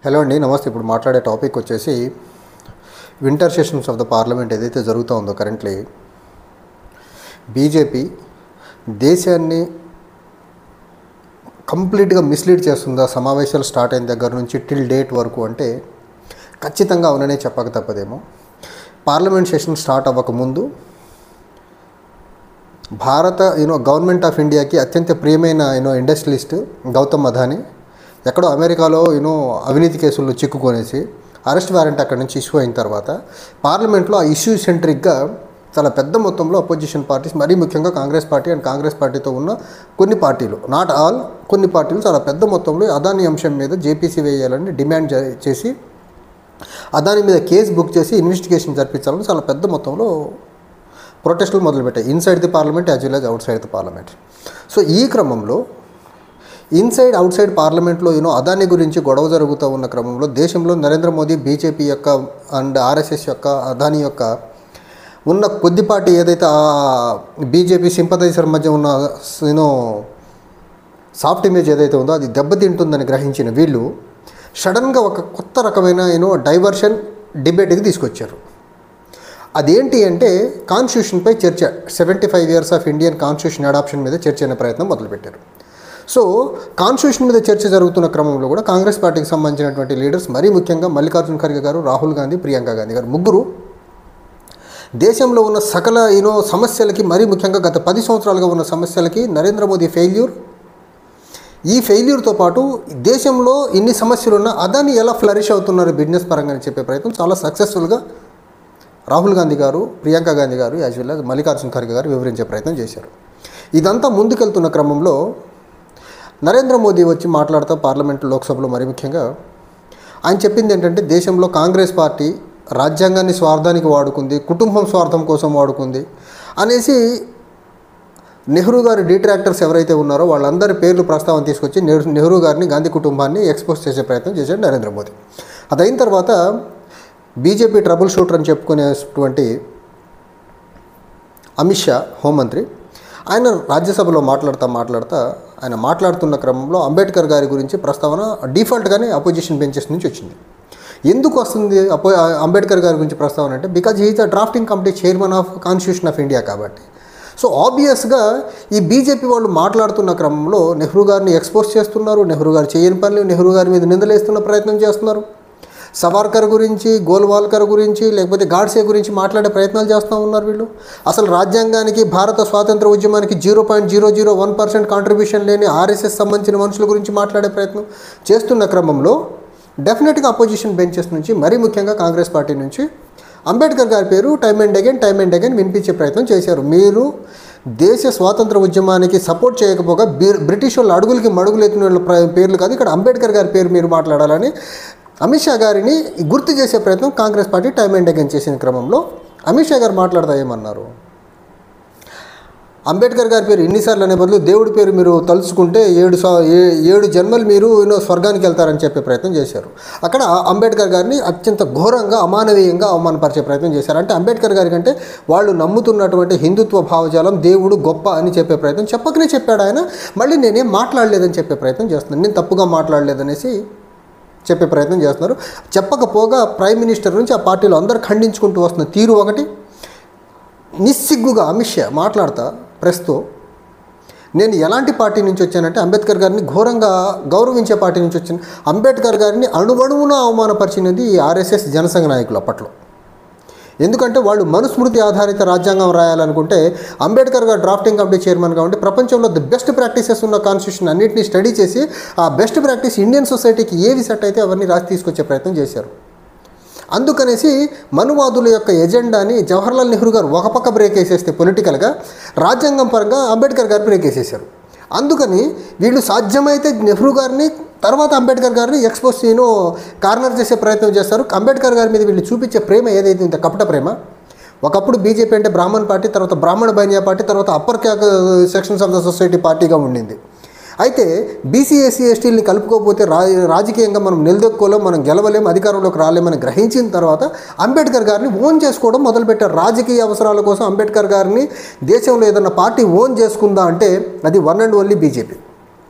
Hello అండి, నమస్తే. ఇప్పుడు మాట్లాడే టాపిక్ వచ్చేసి winter sessions of the parliament ఏదైతే జరుగుతూ ఉందో కరెంట్లీ బీజేపీ దేశాన్ని కంప్లీట్గా మిస్లీడ్ చేస్తుందా సమావేశాలు స్టార్ట్ అయిన దగ్గర నుంచి టిల్ డేట్ వరకు అంటే ఖచ్చితంగా అవుననే చెప్పక తప్పదేమో. పార్లమెంట్ సెషన్ స్టార్ట్ అవ్వకముందు భారత గవర్నమెంట్ ఆఫ్ ఇండియాకి అత్యంత ప్రియమైన ఇండస్ట్రియలిస్ట్ గౌతమ్ అదానీ ఎక్కడో అమెరికాలో అవినీతి కేసుల్లో చిక్కుకొనేసి అరెస్ట్ వారెంట్ అక్కడి నుంచి ఇష్యూ అయిన తర్వాత పార్లమెంట్లో ఆ ఇష్యూ సెంట్రిక్గా చాలా పెద్ద మొత్తంలో అపోజిషన్ పార్టీస్, మరీ ముఖ్యంగా కాంగ్రెస్ పార్టీ అండ్ కాంగ్రెస్ పార్టీతో ఉన్న కొన్ని పార్టీలు, నాట్ ఆల్, కొన్ని పార్టీలు చాలా పెద్ద మొత్తంలో అదానీ అంశం మీద జేపీసీ వేయాలని డిమాండ్ చేసి అదానీ మీద కేసు బుక్ చేసి ఇన్వెస్టిగేషన్ జరిపించాలని చాలా పెద్ద మొత్తంలో ప్రొటెస్టులు మొదలుపెట్టాయి, inside the parliament as well as outside the parliament. So ఈ క్రమంలో ఇన్సైడ్ అవుట్ సైడ్ పార్లమెంట్లో అదానీ గురించి గొడవ జరుగుతూ ఉన్న క్రమంలో దేశంలో నరేంద్ర మోదీ, బీజేపీ యొక్క అండ్ ఆర్ఎస్ఎస్ యొక్క అదానీ యొక్క ఉన్న కొద్దిపాటి ఏదైతే బీజేపీ సింపథైజర్ మధ్య ఉన్న సాఫ్ట్ ఇమేజ్ ఏదైతే ఉందో అది దెబ్బతింటుందని గ్రహించిన వీళ్ళు సడన్గా ఒక కొత్త రకమైన డైవర్షన్ డిబేట్కి తీసుకొచ్చారు. అదేంటి అంటే కాన్స్టిట్యూషన్పై చర్చ, 75 years of Indian constitution adoption మీద చర్చ అనే ప్రయత్నం మొదలుపెట్టారు. సో కాన్స్టిట్యూషన్ మీద చర్చ జరుగుతున్న క్రమంలో కూడా కాంగ్రెస్ పార్టీకి సంబంధించినటువంటి లీడర్స్, మరీ ముఖ్యంగా మల్లికార్జున ఖర్గే గారు, రాహుల్ గాంధీ, ప్రియాంక గాంధీ గారు ముగ్గురు దేశంలో ఉన్న సకల సమస్యలకి, మరీ ముఖ్యంగా గత 10 సంవత్సరాలుగా ఉన్న సమస్యలకి నరేంద్ర మోదీ ఫెయిల్యూర్, ఈ ఫెయిల్యూర్తో పాటు దేశంలో ఇన్ని సమస్యలు ఉన్న అదానీ ఎలా ఫ్లరిష్ అవుతున్నారు బిజినెస్ పరంగా అని చెప్పే ప్రయత్నం చాలా సక్సెస్ఫుల్గా రాహుల్ గాంధీ గారు, ప్రియాంక గాంధీ గారు as well as Mallikarjuna Kharge గారు వివరించే ప్రయత్నం చేశారు. ఇదంతా ముందుకెళ్తున్న క్రమంలో నరేంద్ర మోదీ వచ్చి మాట్లాడుతూ పార్లమెంటు, లోక్సభలో మరీ ముఖ్యంగా ఆయన చెప్పింది ఏంటంటే దేశంలో కాంగ్రెస్ పార్టీ రాజ్యాంగాన్ని స్వార్థానికి వాడుకుంది, కుటుంబం స్వార్థం కోసం వాడుకుంది అనేసి నెహ్రూ గారి డిట్రాక్టర్స్ ఎవరైతే ఉన్నారో వాళ్ళందరి పేర్లు ప్రస్తావన తీసుకొచ్చి నెహ్రూ గారిని, గాంధీ కుటుంబాన్ని ఎక్స్పోజ్ చేసే ప్రయత్నం చేశాడు నరేంద్ర మోదీ. అదైన తర్వాత బీజేపీ ట్రబుల్ షూటర్ అని చెప్పుకునేటువంటి అమిత్ షా హోంమంత్రి, ఆయన రాజ్యసభలో మాట్లాడుతూ ఆయన మాట్లాడుతున్న క్రమంలో అంబేద్కర్ గారి గురించి ప్రస్తావన డిఫాల్ట్గానే అపోజిషన్ బెంచెస్ నుంచి వచ్చింది. ఎందుకు వస్తుంది అంబేద్కర్ గారి గురించి ప్రస్తావన అంటే because he is the drafting committee chairman of constitution of India కాబట్టి. సో ఆబ్వియస్గా ఈ బీజేపీ వాళ్ళు మాట్లాడుతున్న క్రమంలో నెహ్రూ గారిని ఎక్స్పోజ్ చేస్తున్నారు, నెహ్రూ గారు చేయని పనులు నెహ్రూ గారి మీద నిందలేస్తున్న ప్రయత్నం చేస్తున్నారు, సవార్కర్ గురించి, గోల్వాల్కర్ గురించి, లేకపోతే గాడ్సే గురించి మాట్లాడే ప్రయత్నాలు చేస్తూ ఉన్నారు వీళ్ళు. అసలు రాజ్యాంగానికి, భారత స్వాతంత్ర ఉద్యమానికి 0.001% కాంట్రిబ్యూషన్ లేని ఆర్ఎస్ఎస్ సంబంధించిన మనుషుల గురించి మాట్లాడే ప్రయత్నం చేస్తున్న క్రమంలో డెఫినెట్గా అపోజిషన్ బెంచెస్ నుంచి, మరీ ముఖ్యంగా కాంగ్రెస్ పార్టీ నుంచి అంబేద్కర్ గారి పేరు టైమ్ అండ్ అగైన్ వినిపించే ప్రయత్నం చేశారు. మీరు దేశ స్వాతంత్ర ఉద్యమానికి సపోర్ట్ చేయకపోగా బ్రిటిష్ వాళ్ళు అడుగులకి మడుగులు ఎత్తిన వాళ్ళ పేర్లు కాదు, ఇక్కడ అంబేద్కర్ గారి పేరు మీరు మాట్లాడాలని అమిత్ షా గారిని గుర్తు చేసే ప్రయత్నం Congress party time and again చేసిన క్రమంలో అమిత్ షా గారు మాట్లాడుతూ ఏమన్నారు, అంబేద్కర్ గారి పేరు ఎన్నిసార్లు అనే బదులు దేవుడి పేరు మీరు తలుచుకుంటే 7 జన్మలు మీరు స్వర్గానికి వెళ్తారని చెప్పే ప్రయత్నం చేశారు. అక్కడ అంబేద్కర్ గారిని అత్యంత ఘోరంగా, అమానవీయంగా అవమానపరిచే ప్రయత్నం చేశారు. అంటే అంబేద్కర్ గారి కంటే వాళ్ళు నమ్ముతున్నటువంటి హిందుత్వ భావజాలం, దేవుడు గొప్ప అని చెప్పే ప్రయత్నం చెప్పకనే చెప్పాడు ఆయన. మళ్ళీ నేనేం మాట్లాడలేదని చెప్పే ప్రయత్నం చేస్తున్నాను, నేను తప్పుగా మాట్లాడలేదనేసి చెప్పే ప్రయత్నం చేస్తున్నారు. చెప్పకపోగా ప్రైమ్ మినిస్టర్ నుంచి ఆ పార్టీలో అందరూ ఖండించుకుంటూ వస్తున్న తీరు ఒకటి. నిస్సిగ్గుగా అమిత్ షా మాట్లాడతా ప్రెస్తో, నేను ఎలాంటి పార్టీ నుంచి వచ్చానంటే అంబేద్కర్ గారిని ఘోరంగా గౌరవించే పార్టీ నుంచి వచ్చాను, అంబేద్కర్ గారిని అణువణువున అవమానపరిచినది ఈ ఆర్ఎస్ఎస్ జనసంఘ నాయకులు అప్పట్లో. ఎందుకంటే వాళ్ళు మనుస్మృతి ఆధారిత రాజ్యాంగం రాయాలనుకుంటే అంబేద్కర్ గారు డ్రాఫ్టింగ్ కమిటీ చైర్మన్గా ఉండి ప్రపంచంలో ది బెస్ట్ ప్రాక్టీసెస్ ఉన్న కాన్స్టిట్యూషన్ అన్నింటినీ స్టడీ చేసి ఆ బెస్ట్ ప్రాక్టీస్ ఇండియన్ సొసైటీకి ఏవి సెట్ అయితే అవన్నీ రాసి తీసుకొచ్చే ప్రయత్నం చేశారు. అందుకనేసి మనువాదుల యొక్క ఎజెండాని జవహర్లాల్ నెహ్రూ గారు ఒక పక్క బ్రేక్ వేసేస్తే పొలిటికల్గా, రాజ్యాంగం పరంగా అంబేద్కర్ గారు బ్రేక్ వేసేశారు. అందుకని వీళ్ళు సాధ్యమైతే నెహ్రూ గారిని, తర్వాత అంబేద్కర్ గారిని ఎక్స్పోజ్ కార్నర్ చేసే ప్రయత్నం చేస్తారు. అంబేద్కర్ గారి మీద వీళ్ళు చూపించే ప్రేమ ఏదైతే ఇంత కపట ప్రేమ, ఒకప్పుడు బీజేపీ అంటే బ్రాహ్మణ్ పార్టీ, తర్వాత బ్రాహ్మణ బనియా పార్టీ, తర్వాత upper sections of the society పార్టీగా ఉండింది. అయితే బీసీ, ఎస్సీ, ఎస్టీలని కలుపుకోకపోతే రాజకీయంగా మనం నిలదొక్కోలేం, మనం గెలవలేం, అధికారంలోకి రాలేమని గ్రహించిన తర్వాత అంబేద్కర్ గారిని ఓన్ చేసుకోవడం మొదలుపెట్టారు. రాజకీయ అవసరాల కోసం అంబేద్కర్ గారిని దేశంలో ఏదైనా పార్టీ ఓన్ చేసుకుందా అంటే అది వన్ అండ్ ఓన్లీ బీజేపీ.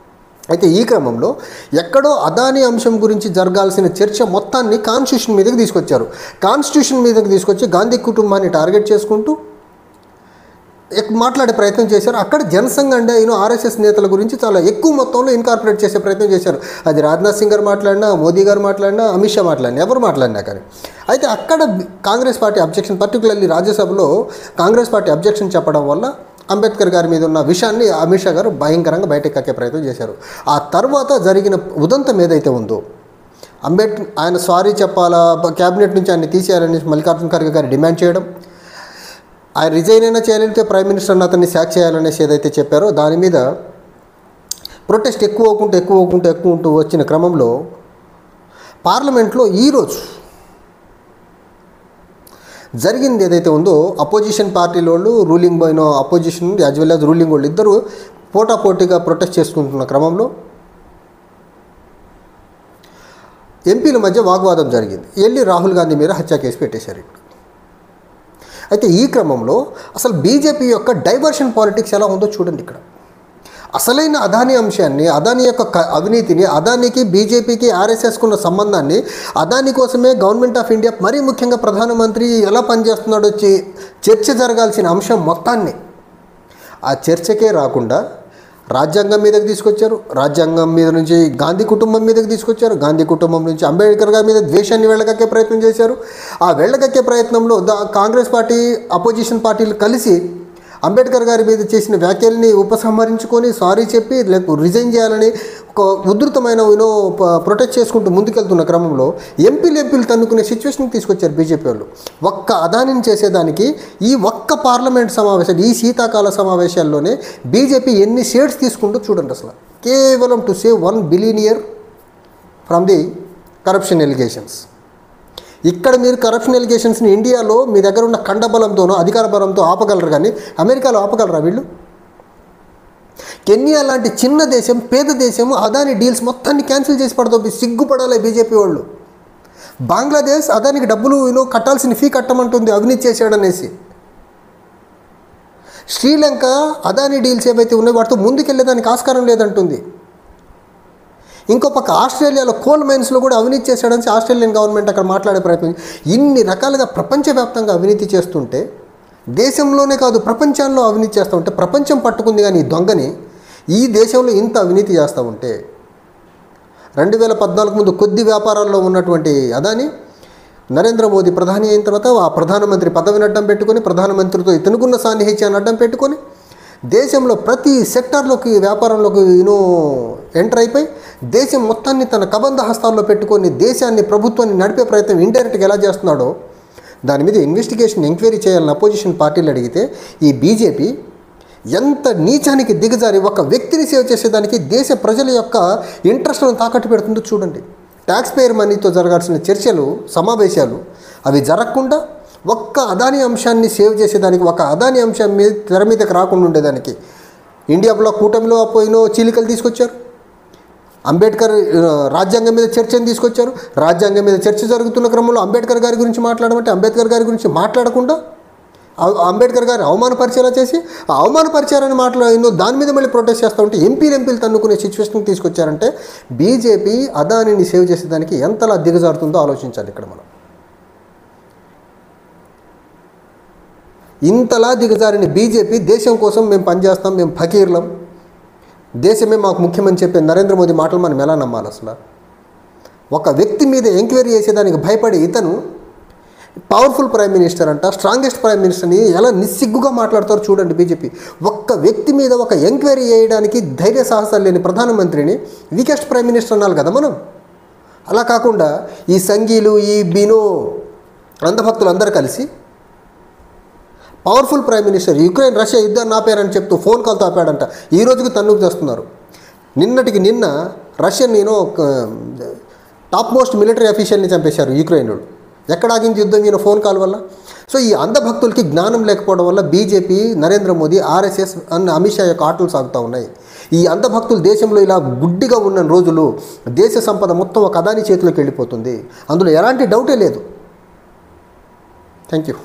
అయితే ఈ క్రమంలో ఎక్కడో అదానీ అంశం గురించి జరగాల్సిన చర్చ మొత్తాన్ని కాన్స్టిట్యూషన్ మీదకి తీసుకొచ్చారు. కాన్స్టిట్యూషన్ మీదకి తీసుకొచ్చి గాంధీ కుటుంబాన్ని టార్గెట్ చేసుకుంటూ మాట్లాడే ప్రయత్నం చేశారు. అక్కడ జనసంఘ్ అంటే ఆర్ఎస్ఎస్ నేతల గురించి చాలా ఎక్కువ మొత్తంలో ఇన్కార్పొరేట్ చేసే ప్రయత్నం చేశారు. అది రాజ్నాథ్ సింగ్ గారు మాట్లాడినా, మోదీ గారు మాట్లాడినా, అమిత్ షా మాట్లాడినా, ఎవరు మాట్లాడినా కానీ. అయితే అక్కడ కాంగ్రెస్ పార్టీ అబ్జెక్షన్, పర్టికులర్లీ రాజ్యసభలో కాంగ్రెస్ పార్టీ అబ్జెక్షన్ చెప్పడం వల్ల అంబేద్కర్ గారి మీద ఉన్న విషయాన్ని అమిత్ షా గారు భయంకరంగా బయటకు కక్కే ప్రయత్నం చేశారు. ఆ తర్వాత జరిగిన ఉదంతం ఏదైతే ఉందో, ఆయన సారీ చెప్పాలా, క్యాబినెట్ నుంచి ఆయన తీసేయాలని మల్లికార్జున ఖర్గే గారు డిమాండ్ చేయడం, ఆయన రిజైన్ అయినా చేయలేకపోతే ప్రైమ్ మినిస్టర్ని అతన్ని శాక్ చేయాలనేసి ఏదైతే చెప్పారో దాని మీద ప్రొటెస్ట్ ఎక్కువ అవుకుంటూ వచ్చిన క్రమంలో పార్లమెంట్లో ఈరోజు జరిగింది ఏదైతే ఉందో, అపోజిషన్ పార్టీల వాళ్ళు, ruling opposition as well as ruling వాళ్ళు ఇద్దరు పోటాపోటీగా ప్రొటెస్ట్ చేసుకుంటున్న క్రమంలో ఎంపీల మధ్య వాగ్వాదం జరిగింది. వెళ్ళి రాహుల్ గాంధీ మీద హత్య కేసు పెట్టేశారు ఇప్పుడు. అయితే ఈ క్రమంలో అసలు బీజేపీ యొక్క డైవర్షన్ పాలిటిక్స్ ఎలా ఉందో చూడండి. ఇక్కడ అసలైన అదానీ అంశాన్ని, అదానీ యొక్క అవినీతిని, అదానీకి బీజేపీకి ఆర్ఎస్ఎస్కు ఉన్న సంబంధాన్ని, అదానీ కోసమే గవర్నమెంట్ ఆఫ్ ఇండియా, మరీ ముఖ్యంగా ప్రధానమంత్రి ఎలా పనిచేస్తున్నాడో చర్చ జరగాల్సిన అంశం మొత్తాన్ని ఆ చర్చకే రాకుండా రాజ్యాంగం మీదకి తీసుకొచ్చారు. రాజ్యాంగం మీద నుంచి గాంధీ కుటుంబం మీదకి తీసుకొచ్చారు. గాంధీ కుటుంబం నుంచి అంబేద్కర్ గారి మీద ద్వేషాన్ని వెళ్ళగక్కే ప్రయత్నం చేశారు. ఆ వెళ్ళగక్కే ప్రయత్నంలో కాంగ్రెస్ పార్టీ, అపోజిషన్ పార్టీలు కలిసి అంబేద్కర్ గారి మీద చేసిన వ్యాఖ్యల్ని ఉపసంహరించుకొని సారీ చెప్పి రిజైన్ చేయాలని ఒక ఉధృతమైన ప్రొటెస్ట్ చేసుకుంటూ ముందుకెళ్తున్న క్రమంలో ఎంపీలు తన్నుకునే సిచ్యువేషన్కి తీసుకొచ్చారు బీజేపీ వాళ్ళు. ఒక్క అదానిని చేసేదానికి ఈ ఒక్క పార్లమెంట్ సమావేశాలు, ఈ శీతాకాల సమావేశాల్లోనే బీజేపీ ఎన్ని షేడ్స్ తీసుకుంటూ చూడండి. అసలు కేవలం to save 1 billionaire from the corruption allegations. ఇక్కడ మీరు కరప్షన్ ఎలిగేషన్స్ని ఇండియాలో మీ దగ్గర ఉన్న కండబలంతోనో అధికార బలంతో ఆపగలరు, కానీ అమెరికాలో ఆపగలరా వీళ్ళు? కెన్యా లాంటి చిన్న దేశం, పేద దేశం అదాని డీల్స్ మొత్తాన్ని క్యాన్సిల్ చేసి పడతావు. సిగ్గుపడాలి బీజేపీ వాళ్ళు. బంగ్లాదేశ్ అదానికి డబ్బులు కట్టాల్సిన ఫీ కట్టమంటుంది అవినీతి చేశాడనేసి. శ్రీలంక అదాని డీల్స్ ఏవైతే ఉన్నాయో వాటితో ముందుకెళ్ళేదానికి ఆస్కారం లేదంటుంది. ఇంకో పక్క ఆస్ట్రేలియాలో కోల్ మైన్స్లో కూడా అవినీతి చేశాడని ఆస్ట్రేలియన్ గవర్నమెంట్ అక్కడ మాట్లాడే ప్రయత్నం. ఇన్ని రకాలుగా ప్రపంచవ్యాప్తంగా అవినీతి చేస్తుంటే, దేశంలోనే కాదు ప్రపంచంలో అవినీతి చేస్తూ ఉంటే, ప్రపంచం పట్టుకుంది కానీ ఈ దొంగని ఈ దేశంలో ఇంత అవినీతి చేస్తూ ఉంటే, 2014 ముందు కొద్ది వ్యాపారాల్లో ఉన్నటువంటి అదాని నరేంద్ర మోదీ ప్రధాని అయిన తర్వాత ఆ ప్రధానమంత్రి పదవిని అడ్డం పెట్టుకొని, ప్రధానమంత్రితో ఇతనుకున్న సాన్నిహిత్యాన్ని అడ్డం పెట్టుకొని దేశంలో ప్రతి సెక్టార్లోకి, వ్యాపారంలోకి ఎంటర్ అయిపోయి దేశం మొత్తాన్ని తన కబంధ హస్తాల్లో పెట్టుకొని దేశాన్ని, ప్రభుత్వాన్ని నడిపే ప్రయత్నం ఇండైరెక్ట్గా ఎలా చేస్తున్నాడో దాని మీద ఇన్వెస్టిగేషన్, ఎంక్వైరీ చేయాలని అపోజిషన్ పార్టీలు అడిగితే ఈ బీజేపీ ఎంత నీచానికి దిగజారి ఒక వ్యక్తిని సేవ్ చేసేదానికి దేశ ప్రజల యొక్క ఇంట్రెస్ట్ను తాకట్టు పెడుతుందో చూడండి. ట్యాక్స్ పేయర్ మనీతో జరగాల్సిన చర్చలు, సమావేశాలు అవి జరగకుండా ఒక్క అదానీ అంశాన్ని సేవ్ చేసేదానికి, ఒక అదానీ అంశం మీద తెర మీదకి రాకుండా ఉండేదానికి ఇండియా బ్లాక్ కూటమిలో చీలికలు తీసుకొచ్చారు. అంబేద్కర్ రాజ్యాంగం మీద చర్చను తీసుకొచ్చారు. రాజ్యాంగం మీద చర్చ జరుగుతున్న క్రమంలో అంబేద్కర్ గారి గురించి మాట్లాడమంటే అంబేద్కర్ గారి గురించి మాట్లాడకుండా అంబేద్కర్ గారిని అవమానపరిచేలా చేసి ఆ అవమానపరిచారని దాని మీద మళ్ళీ ప్రొటెస్ట్ చేస్తూ ఉంటే ఎంపీలు తన్నుకునే సిచ్యువేషన్కి తీసుకొచ్చారంటే బీజేపీ అదానిని సేవ్ చేసేదానికి ఎంతలా దిగజారుతుందో ఆలోచించాలి. ఇక్కడ మనం ఇంతలా దిగజారిన బీజేపీ దేశం కోసం మేము పనిచేస్తాం, మేము ఫకీర్లం, దేశమే మాకు ముఖ్యమని చెప్పే నరేంద్ర మోదీ మాటలు మనం ఎలా నమ్మాలి? అసలు ఒక వ్యక్తి మీద ఎంక్వైరీ చేసేదానికి భయపడి ఇతను పవర్ఫుల్ ప్రైమ్ మినిస్టర్ అంట, స్ట్రాంగెస్ట్ ప్రైమ్ మినిస్టర్ని ఎలా నిస్సిగ్గుగా మాట్లాడతారో చూడండి బీజేపీ. ఒక్క వ్యక్తి మీద ఒక ఎంక్వైరీ చేయడానికి ధైర్య సాహసాలు లేని ప్రధానమంత్రిని వీకెస్ట్ ప్రైమ్ మినిస్టర్ అనాలి కదా మనం. అలా కాకుండా ఈ సంఘీలు, ఈ అంధభక్తులు అందరూ కలిసి powerful prime minister Ukraine Russia యుద్ధాన్ని ఆపారని చెప్తూ ఫోన్ కాల్తో ఆపాడంట. ఈ రోజుకి తన్నుకు చేస్తున్నారు. నిన్నటికి నిన్న రష్యన్ టాప్ మోస్ట్ మిలిటరీ అఫీషియల్ని చంపేశారు యుక్రెయిన్. ఎక్కడ ఆగింది యుద్ధం? ఫోన్ కాల్ వల్ల. సో ఈ అంధభక్తులకి జ్ఞానం లేకపోవడం వల్ల బీజేపీ, నరేంద్ర మోదీ, ఆర్ఎస్ఎస్ అన్న అమిత్ షా యొక్క ఆటలు సాగుతూ ఉన్నాయి. ఈ అంధభక్తులు దేశంలో ఇలా గుడ్డిగా ఉన్న రోజులు దేశ సంపద మొత్తం ఒక అదాని చేతిలోకి వెళ్ళిపోతుంది. అందులో ఎలాంటి డౌటే లేదు. Thank you.